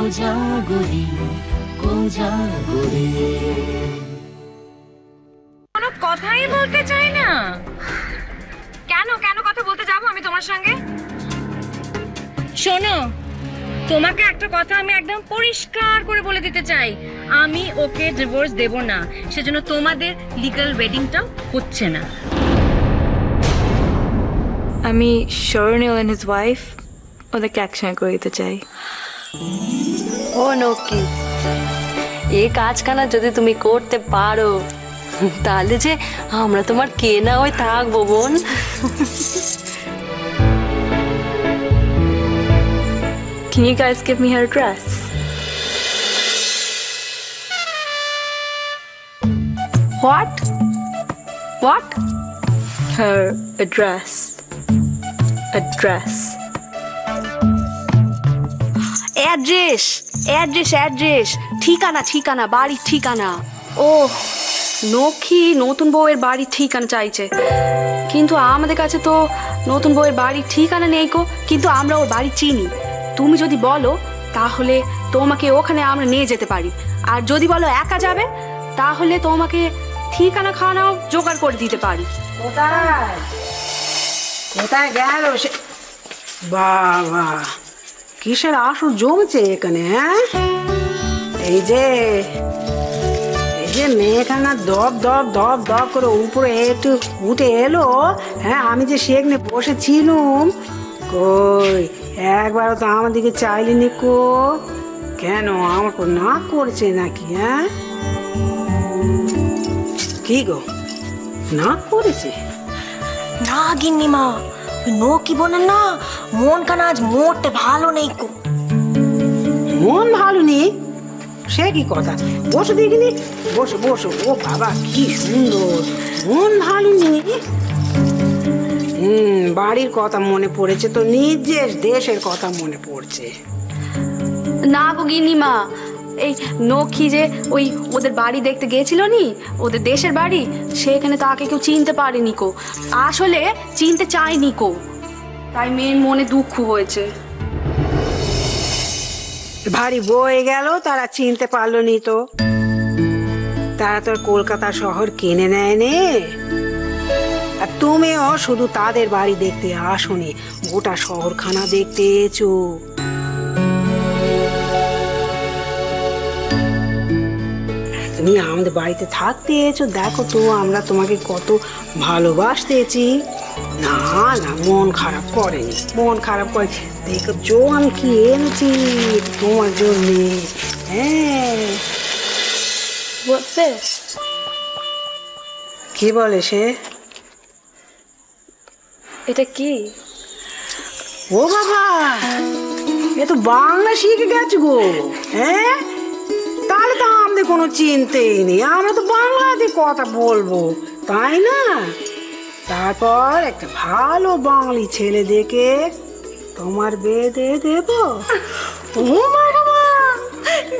কোজাগরি কোজাগরি। কোনো কথাই বলতে চাই না। কেন কেন কথা বলতে যাবো আমি তোমার সঙ্গে? শোনো, তোমাকে একটা কথা আমি একদম পরিষ্কার করে বলে দিতে চাই, আমি ওকে ডিভোর্স দেব না, সেজন্য তোমাদের লিগ্যাল ওয়েডিংটাও হচ্ছে না। আমি শরণীল এন্ড হিজ ওয়াইফ ওদেরকে একসঙ্গে করে দিতে চাই। ও নকি, এই কাজখানা যদি তুমি করতে পারো তাহলে যে আমরা তোমার কে না হয়ে থাকবো বোন। Can you guys give me her address? What? What? Her address. Address. Address address address, ঠিকানা ঠিকানা, বাড়ির ঠিকানা। ও নক্ষী নতুন বউয়ের বাড়ির ঠিকানা চাইছে, কিন্তু আমাদের কাছে তো নতুন বউয়ের বাড়ির ঠিকানা নেই গো, কিন্তু আমরা ওর বাড়ি চিনি। তুমি যদি বলো তাহলে তোমাকে ওখানে আমরা নিয়ে যেতে পারি, আর যদি বলো একা যাবে তাহলে তোমাকে ঠিকানা খাওয়ানাও জোগাড় করে দিতে পারি। কোথায় কোথায় গেল সে? বাবা, কিসের আসর জমছে এখানে? হ্যাঁ, এই যে মেয়েখানা দপ দপ দপ দপ করে উপরে একটু উঠে এলো। হ্যাঁ, আমি যে সেখানে বসেছিলুম, কই একবারও তো আমার দিকে চাইলিনি কো। কেন আমার না করছে নাকি? হ্যাঁ, কি গো না করেছে? না গিন্নিমা, ওই নকি বোনের না মন কানা আজ মোটে ভালো নেই কো। মন ভালো নেই? সে কি কথা? বসো দেখিনি, বসো বসো। ও বাবা, কি সুন্দর। মন ভালো নেই? বাড়ির কথা মনে পড়েছে তো, নিজের দেশের কথা মনে পড়ছে? না গো গিন্নিমা, এই নক্ষী যে ওই ওদের বাড়ি দেখতে গেছিল নি, ওদের দেশের বাড়ি, সেখানে তাকে কেউ চিনতে পারেনি কো, আসলে চিনতে চায়নি কো, তাই মেয়ের মনে দুঃখ হয়েছে। ভারী বয়ে গেল, তারা চিনতে পারলো নি তো। তারা তো কলকাতা শহর কিনে নেয়নি, আর তুমিও শুধু তাদের বাড়ি দেখতে আসোনি, গোটা শহরখানা দেখতে এসো। তুমি আমাদের বাড়িতে থাকতে এসো, দেখো তো আমরা তোমাকে কত ভালোবাসতেছি। না না, মন খারাপ করেনি, মন খারাপ করে। দেখো জো আমি কি এনেছি তোমার জন্যে। হ্যাঁ, What's this? কি বলে সে? এটা কি? ও বাবা, এ তো বাংলা শিখে গেছে গো। হ্যাঁ, তাহলে তো আমাদের কোনো চিন্তাই নেই, আমরা তো বাংলাতে কথা বলবো, তাই না? তারপর একটা ভালো বাঙালি ছেলে দেখে তোমার বিয়ে দিয়ে দেবো।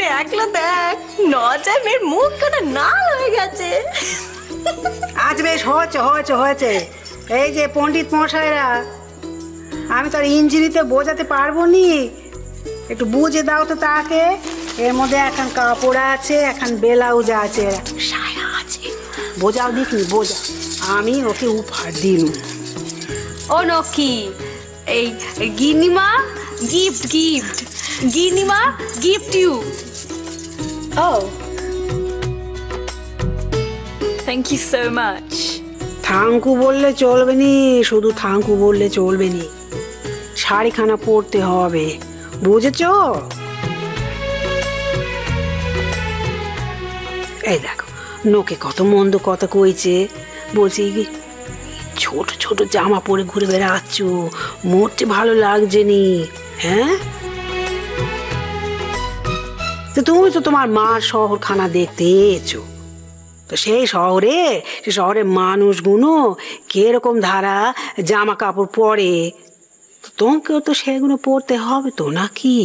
দেখলো দেখ, নজায় মেয়ের মুখ কাটা নাল হয়ে গেছে। আজ বেশ হয়েছে হয়েছে হয়েছে। এই যে পণ্ডিত মশাইরা, আমি তো আর ইঞ্জিনিতে বোঝাতে পারবো নি, একটু বুঝে দাও তো তাকে। এর মধ্যে এখন কাপড় আছে, এখন ব্লাউজ আছে, সায়া আছে, বোঝাও দেখিনি, বোঝাও। আমি ওকে উপহার দিলুম। ও নক্ষী, এই গিন্নিমা গিফট গিফট, গিন্নিমা gift you. Oh. Thank you so much. Thank you বললে চলবে নি, শুধু থাঙ্কু বললে চলবে নি, শাড়িখানা পরতে হবে, বুঝেছো? এই দেখো নোকে কত মন্দ কথা কইছে, বলছি ছোট ছোট জামা পরে ঘুরে বেড়াচ্ছ, মোটে ভালো লাগছে নি। হ্যাঁ, তো তুমি তো তোমার মার শহরখানা দেখতে এসো, তো সেই শহরের মানুষগুলো কিরকম ধারা জামা কাপড় পরে, তোমাকেও তো সেগুলো পরতে হবে তো, নাকি?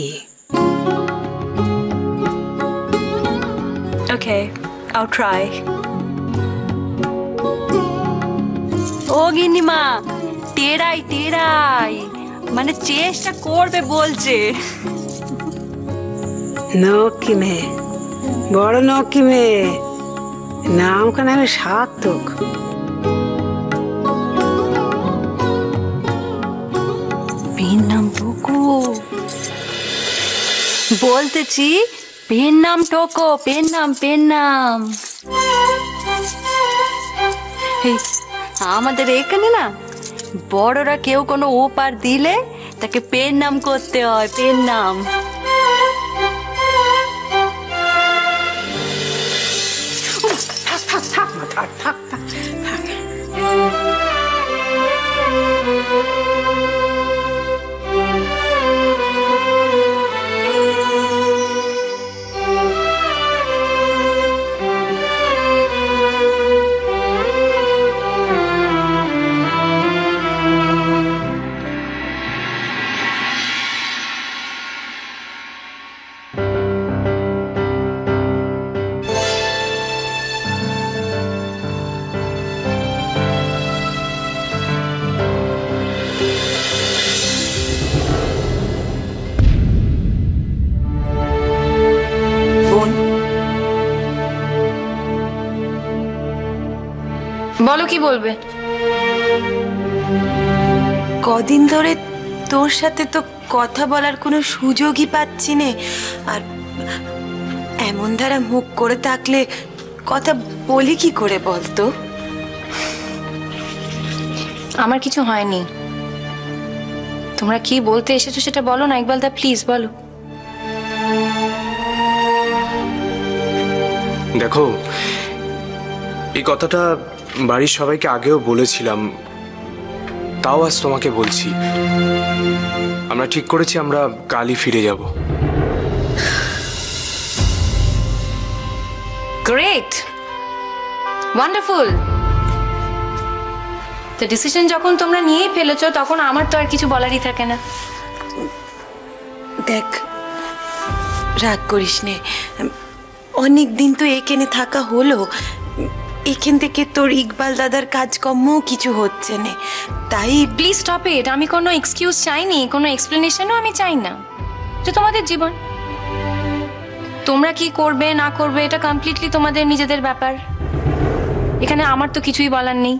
Okay, I'll try. ও গিন্নিমা, টেরাই টেরাই, মানে চেষ্টা করবে বলছে। নক্কি মেয়ে, বড় নক্কি মেয়ে, নামখানা আমি সার্থক। পেন নাম টোকো বলতেছি, পেন নাম টোকো, পেন নাম। এই আমাদের এখানে না বড়রা কেউ কোনো ওপার দিলে তাকে পেন নাম করতে হয়, পেন নাম। থাক। বলো কি বলবে? কদিন ধরে তোর সাথে তো কথা বলার কোনো সুযোগই পাচ্ছি নে, আর এমন ধারা মুখ করে থাকলে কথা বলি কি করে বলতো? আমার কিছু হয়নি। তোমরা কি বলতে এসেছো সেটা বলো না ইকবাল দা, প্লিজ বলো। দেখো, এই কথাটা বাড়ির সবাইকে আগেও বলেছিলাম, তাও আজ তোমাকে বলছি। আমরা ঠিক করেছি আমরা কালই ফিরে যাব। Great, wonderful. তো ডিসিশন যখন তোমরা নিয়েই ফেলেছো তখন আমার তো আর কিছু বলারই থাকে না। দেখ, রাগ করিস নে, অনেক দিন তো এখানে থাকা হলো, এখান থেকে তোর ইকবাল দাদার কাজকর্মও কিছু হচ্ছে না, তাই প্লিজ স্টপ ইট। আমি কোনো এক্সকিউজ চাইনি, কোনো এক্সপ্লেনেশনও আমি চাই না। যে তোমাদের জীবন, তোমরা কি করবে না করবে এটা কমপ্লিটলি তোমাদের নিজেদের ব্যাপার। এখানে আমার তো কিছুই বলার নেই।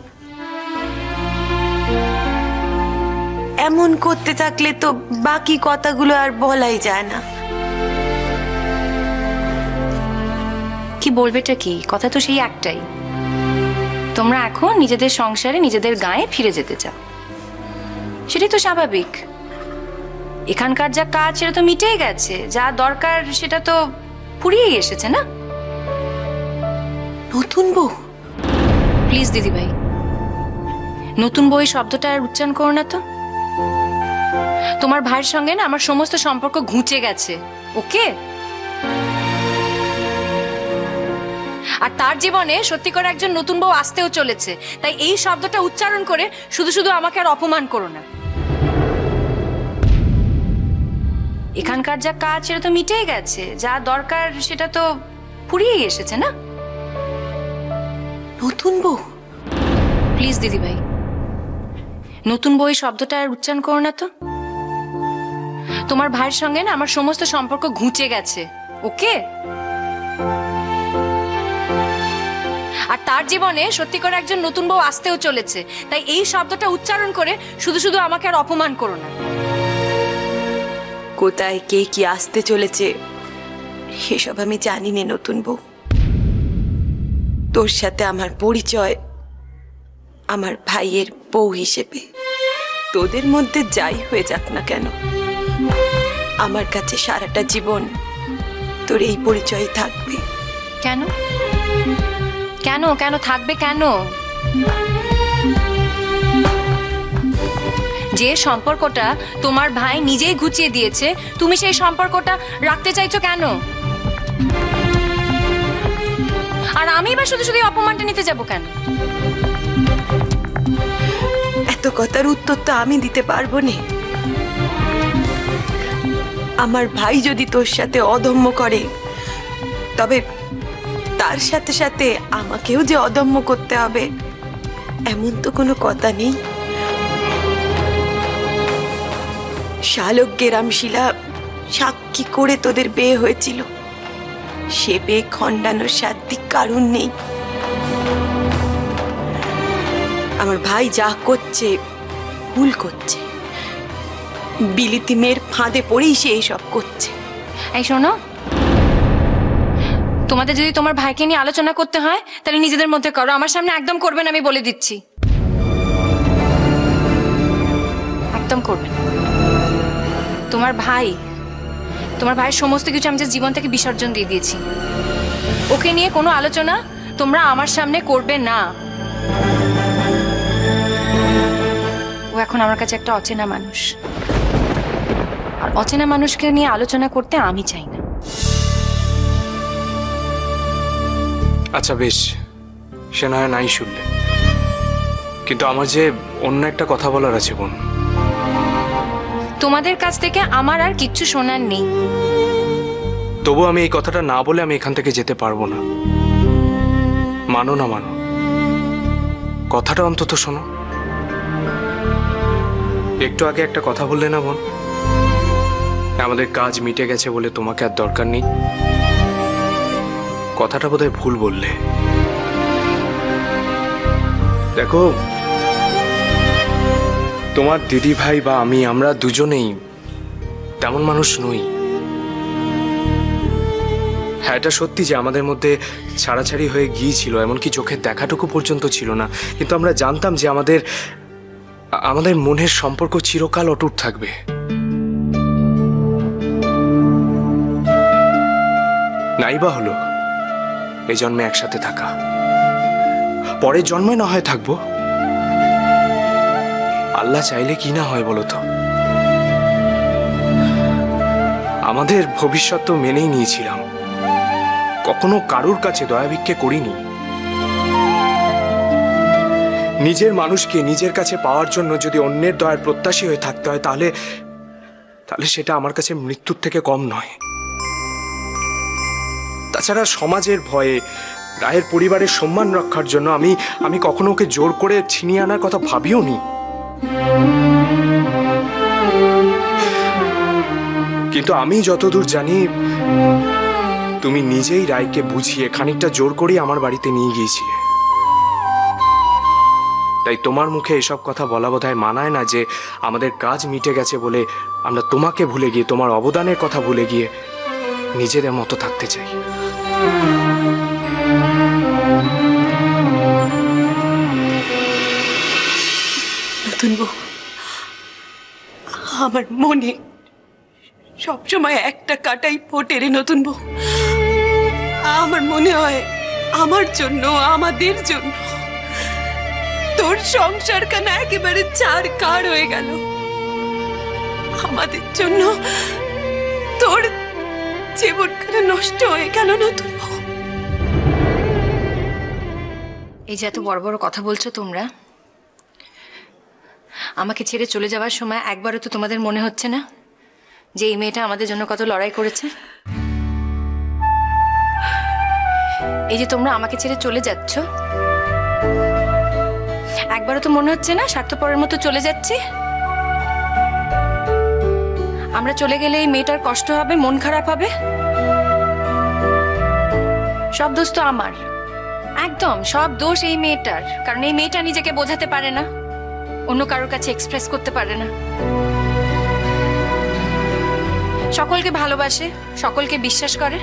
এমন করতে থাকলে তো বাকি কথাগুলো আর বলাই যায় না। কি বলবেটা কি? কথা তো সেই একটাই, তোমরা এখন নিজেদের সংসারে নিজেদের গায়ে ফিরে যেতে চাও। সেটাই তো স্বাভাবিক। এখানকার যা কাজ সেটা তো মিটেই গেছে, যা দরকার সেটা তো ফুরিয়েই এসেছে না? নতুন বউ? প্লিজ দিদি ভাই, নতুন বউ এই শব্দটা আর উচ্চারণ করো না তো। তোমার ভাইয়ের সঙ্গে না আমার সমস্ত সম্পর্ক ঘুঁচে গেছে, ওকে? আর তার জীবনে সত্যি করে একজন নতুন বউ আসতেও চলেছে, তাই এই শব্দটা উচ্চারণ করে শুধু শুধু আমাকে আর অপমান করো না। এখানকার যা কাজ সেটা তো মিটেই গেছে, যা দরকার সেটা তো ফুরিয়েই এসেছে না? নতুন বউ? প্লিজ দিদি ভাই, নতুন বউ এই শব্দটা আর উচ্চারণ করো না তো। তোমার ভাইয়ের সঙ্গে না আমার সমস্ত সম্পর্ক ঘুঁচে গেছে, ওকে? আর তার জীবনে সত্যি করে একজন নতুন বউ আসতেও চলেছে, তাই এই শব্দটা উচ্চারণ করে শুধু শুধু আমাকে আর অপমান করো না। কোথায় কে কি আসতে চলেছে সেসব আমি জানি না নতুন বউ। তোর সাথে আমার পরিচয় আমার ভাইয়ের বউ হিসেবে। তোদের মধ্যে যাই হয়ে যাক না কেন, আমার কাছে সারাটা জীবন তোর এই পরিচয় থাকবে। কেন কেন কেন থাকবে কেন? যে সম্পর্কটা তোমার ভাই নিজেই ঘুচিয়ে দিয়েছে, তুমি সেই সম্পর্কটা রাখতে চাইছো কেন? আর আমি বা শুধু শুধু অপমানটা নিতে যাব কেন? এত কথার উত্তর তো আমি দিতে পারবো না। আমার ভাই যদি তোর সাথে অদম্য করে, তবে তার সাথে সাথে আমাকেও যে অদম্য করতে হবে এমন তো কোনো কথা নেই। শালগ্যের আমশিলা সাক্ষী করে তোদের বিয়ে হয়েছিল, সে বিয়ে খণ্ডানোর সাধ্য কারণ নেই। আমার ভাই যা করছে ভুল করছে, বিলিতি মেয়ের ফাঁদে পড়েই সে এইসব করছে। এই শোনো, তোমাদের যদি তোমার ভাইকে নিয়ে আলোচনা করতে হয় তাহলে নিজেদের মধ্যে করো, আমার সামনে একদম করবেন, আমি বলে দিচ্ছি, একদম করবেন। তোমার ভাইয়ের সমস্ত কিছু আমি জীবন থেকে বিসর্জন দিয়ে দিয়েছি। ওকে নিয়ে কোনো আলোচনা তোমরা আমার সামনে করবে না। ও এখন আমার কাছে একটা অচেনা মানুষ, আর অচেনা মানুষকে নিয়ে আলোচনা করতে আমি চাই না। আচ্ছা বেশ, সে নয় নাই শুনলে, কিন্তু আমার যে অন্য একটা কথা বলার আছে বোন। তোমাদের কাছ থেকে আমার আর কিচ্ছু শোনার নেই। তবু আমি এই কথাটা না বলে আমি এখান থেকে যেতে পারবো না। মানো না মানো, কথাটা অন্তত শোনো। একটু আগে একটা কথা বললে না বোন, আমাদের কাজ মিটে গেছে বলে তোমাকে আর দরকার নেই। কথাটা বোধহয় ভুল বললে। দেখো, তোমার দিদি ভাই বা আমরা দুজনেই তেমন মানুষ নই। হ্যাঁ, এটা সত্যি যে আমাদের মধ্যে ছাড়াছাড়ি হয়ে গিয়েছিল, এমনকি চোখের দেখাটুকু পর্যন্ত ছিল না, কিন্তু আমরা জানতাম যে আমাদের মনের সম্পর্ক চিরকাল অটুট থাকবে। নাইবা হলো এই জন্মে একসাথে থাকা, পরের জন্মে না হয় থাকবো। আল্লাহ চাইলে কি না হয় বলো তো। আমাদের ভবিষ্যৎ তো মেনেই নিয়েছিলাম, কখনো কারুর কাছে দয়া ভিক্ষে করিনি। নিজের মানুষকে নিজের কাছে পাওয়ার জন্য যদি অন্যের দয়ার প্রত্যাশী হয়ে থাকতে হয় তাহলে সেটা আমার কাছে মৃত্যুর থেকে কম নয়। তাছাড়া সমাজের ভয়ে, রায়ের পরিবারের সম্মান রক্ষার জন্য আমি কখনো ওকে জোর করে ছিনিয়ে আনার কথা ভাবিও নি। কিন্তু আমি যতদূর জানি তুমি নিজেই রায়কে বুঝিয়ে খানিকটা জোর করেই আমার বাড়িতে নিয়ে গিয়েছিলে। তাই তোমার মুখে এসব কথা বলা বোধহয় মানায় না যে আমাদের কাজ মিটে গেছে বলে আমরা তোমাকে ভুলে গিয়ে, তোমার অবদানের কথা ভুলে গিয়ে নিজেদের মতো থাকতে চাই। নতুন বউ, আমার মনে সবসময় একটা কাটাই ফোটে রে নতুন বউ। আমার মনে হয় আমার জন্য, আমাদের জন্য তোর সংসারখানা একেবারে ছাড়খাড় হয়ে গেল। আমাদের জন্য তোর জীবনখানা নষ্ট হয়ে গেল নতুন বউ। এই যে এত বড় বড় কথা বলছো তোমরা, আমাকে ছেড়ে চলে যাওয়ার সময় একবারও তো তোমাদের মনে হচ্ছে না যে এই মেয়েটা আমাদের জন্য কত লড়াই করেছে? এই যে তোমরা আমাকে ছেড়ে চলে যাচ্ছ, একবারও তো মনে হচ্ছে না স্বার্থপরের মতো চলে যাচ্ছি? আমরা চলে গেলে এই মেয়েটার কষ্ট হবে, মন খারাপ হবে। সব দোষ তো আমার, একদম সব দোষ এই মেয়েটার, কারণ এই মেয়েটা নিজেকে বোঝাতে পারে না, অন্য কারোর কাছে এক্সপ্রেস করতে পারে না। সকলকে ভালোবাসে, সকলকে বিশ্বাস করে,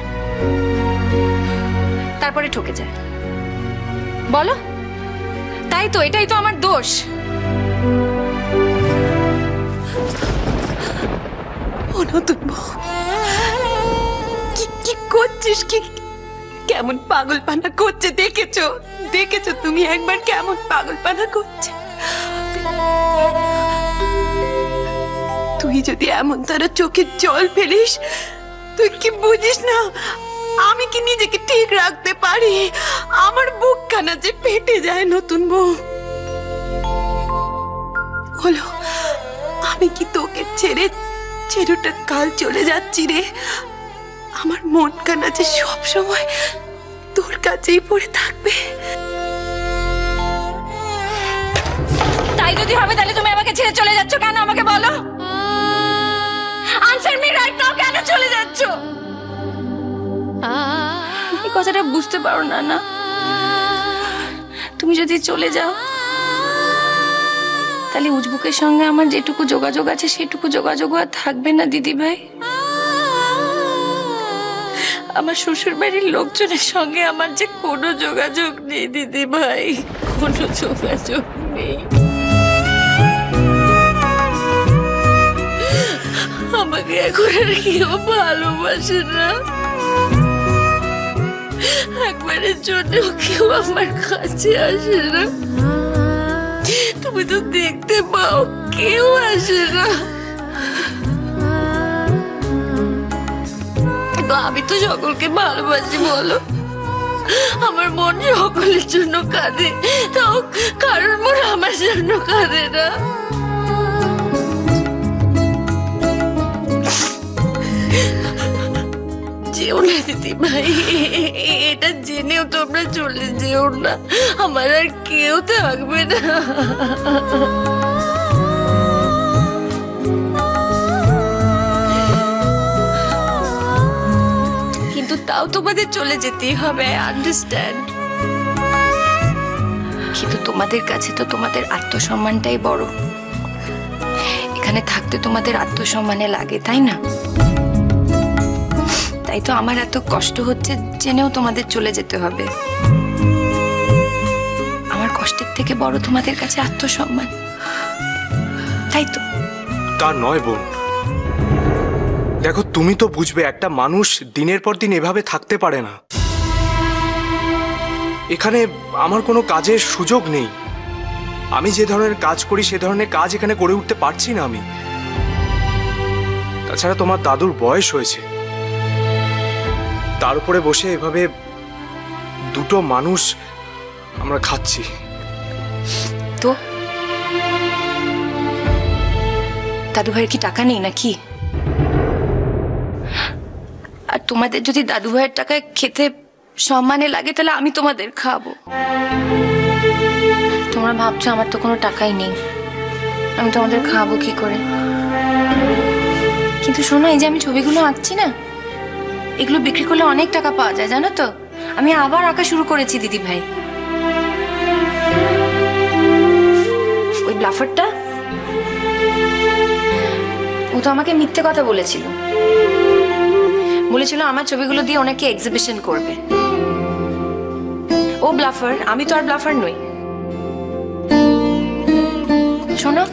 তারপরে ঠকে যায়। বলো, তাই তো, এটাই তো আমার দোষ। নতুন বউ, কি করছিস? কি কেমন পাগলপানা করছে দেখেছো? তুমি একবার কেমন পাগলপানা করছে? তুই যদি এমন তারা চোখের জল ফেলিস, তুই কি বুঝিস না আমি কি নিজেকে ঠিক রাখতে পারি? আমার বুকখানা যে ফেটে যায় নতুন বউ। হলো, আমি কি তোকে ছেড়ে ছেড়ুটা কাল চলে যাচ্ছি রে? আমার মনখানা যে সব সময় তোর কাছেই পড়ে থাকবে। তাই যদি হবে তাহলে তুমি আমাকে ছেড়ে চলে যাচ্ছ কেন? আমাকে বলো, আনসার মি রাইট নাও, কেন এই কথাটা বুঝতে পারো না না? তুমি যদি চলে যাও তাহলে উজবুকের সঙ্গে আমার যেটুকু যোগাযোগ আছে সেটুকু যোগাযোগ আর থাকবে না দিদি ভাই। আমার শ্বশুর বাড়ির লোকজনের সঙ্গে আমার যে কোনো যোগাযোগ নেই দিদি ভাই, কোনো যোগাযোগ নেই। আমাকে এখন আর কেউ ভালোবাসে না, একবারের জন্য কেউ আমার কাছে আসে না। তুমি তো দেখতে পাও কেউ আসে না। আমি তো সকলকে ভালোবাসি বলো, আমার মন সকলের জন্য কাঁদে, তাও কারোর মন আমার জন্য কাঁদে না। যেও না দিদি ভাই, এটা জেনেও তোমরা চলে যেও না, আমার আর কেউ থাকবে না। কিন্তু তাও তোমাদের চলে যেতেই হবে, আন্ডারস্ট্যান্ড। কিন্তু তোমাদের কাছে তো তোমাদের আত্মসম্মানটাই বড়। এখানে থাকতে তোমাদের আত্মসম্মানে লাগে, তাই না? তাই তো আমার এত কষ্ট হচ্ছে জেনেও তোমাদের চলে যেতে হবে। আমার কষ্টের থেকে বড় তোমাদের কাছে আত্মসম্মান, তাই তো? তা নয় বোন, দেখো তুমি তো বুঝবে একটা মানুষ দিনের পর দিন এভাবে থাকতে পারে না। এখানে আমার কোনো কাজের সুযোগ নেই, আমি যে ধরনের কাজ করি সে ধরনের কাজ এখানে করে উঠতে পারছি না আমি। তাছাড়া তোমার দাদুর বয়স হয়েছে, তার উপরে বসে এভাবে দুটো মানুষ আমরা খাচ্ছি। তো দাদু ভাইয়ের কি টাকা নেই নাকি? আর তোমাদের যদি দাদু ভাইয়ের টাকায় খেতে সম্মানে লাগে তাহলে আমি তোমাদের খাবো। তোমরা ভাবছো আমার তো কোনো টাকাই নেই, আমি তোমাদের খাবো কি করে? কিন্তু শোনো, এই যে আমি ছবিগুলো আঁকছি না, এগুলো বিক্রি করলে অনেক টাকা পাওয়া যায় জানো তো। আমি আবার আঁকা শুরু করেছি দিদি ভাই। ওই ব্লাফারটা, ও তো আমাকে মিথ্যে কথা বলেছিল, বলেছিল আমার ছবিগুলো দিয়ে ওনাকে এক্সিবিশন করবে। ও ব্লাফার, আমি তো আর ব্লাফার নই। শোনো,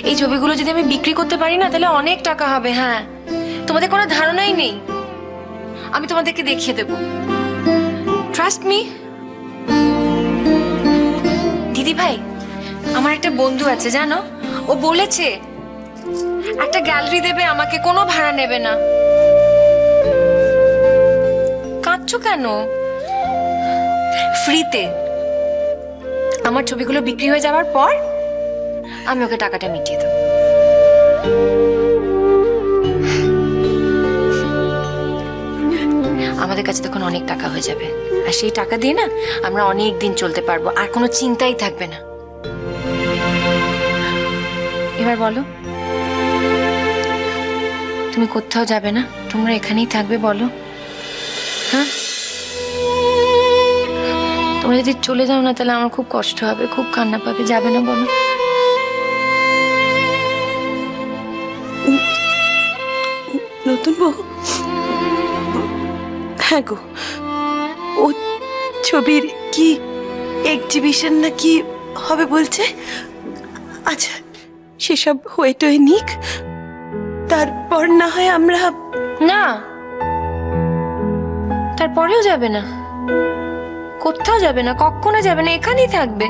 এই ছবিগুলো যদি আমি বিক্রি করতে পারি না তাহলে অনেক টাকা হবে। হ্যাঁ, তোমাদের কোনো ধারণাই নেই, আমি তোমাদেরকে দেখিয়ে দেব, ট্রাস্ট মি। দিদি ভাই, আমার একটা বন্ধু আছে জানো, ও বলেছে একটা গ্যালারি দেবে আমাকে, কোনো ভাড়া নেবে না। কাঁদছো কেন? ফ্রিতে। আমার ছবিগুলো বিক্রি হয়ে যাওয়ার পর আমি ওকে টাকাটা মিটিয়ে দেব। আমাদের কাছে তখন অনেক টাকা হয়ে যাবে, আর সেই টাকা দিয়ে না আমরা অনেক দিন চলতে পারবো, আর কোনো চিন্তাই থাকবে না। এবার বলো, তুমি কোথাও যাবে না, তোমরা এখানেই থাকবে বলো? হ্যাঁ, তোমরা যদি চলে যাও না তাহলে আমার খুব কষ্ট হবে, খুব কান্না পাবে। যাবে না বলো? নতুন বউ, হ্যাঁ গো, ও ছবির কি এক্সিবিশন না কি হবে বলছে। আচ্ছা, সেসব হয়ে নিক, তারপর না হয় আমরা। না, তারপরেও যাবে না, কোথাও যাবে না, কখনো যাবে না, এখানেই থাকবে,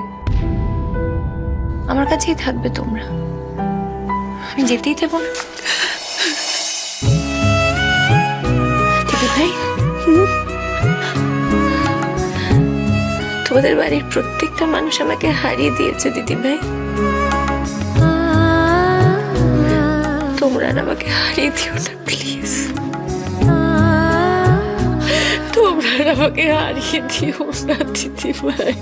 আমার কাছেই থাকবে তোমরা, আমি যেতেই দেবো না। দিদি ভাই, তোমাদের বাড়ির প্রত্যেকটা মানুষ আমাকে হারিয়ে দিয়েছে দিদি ভাই, তোমরা আমাকে হারিয়ে দিও না প্লিজ, তোমরা আমাকে হারিয়ে দিও না দিদি ভাই।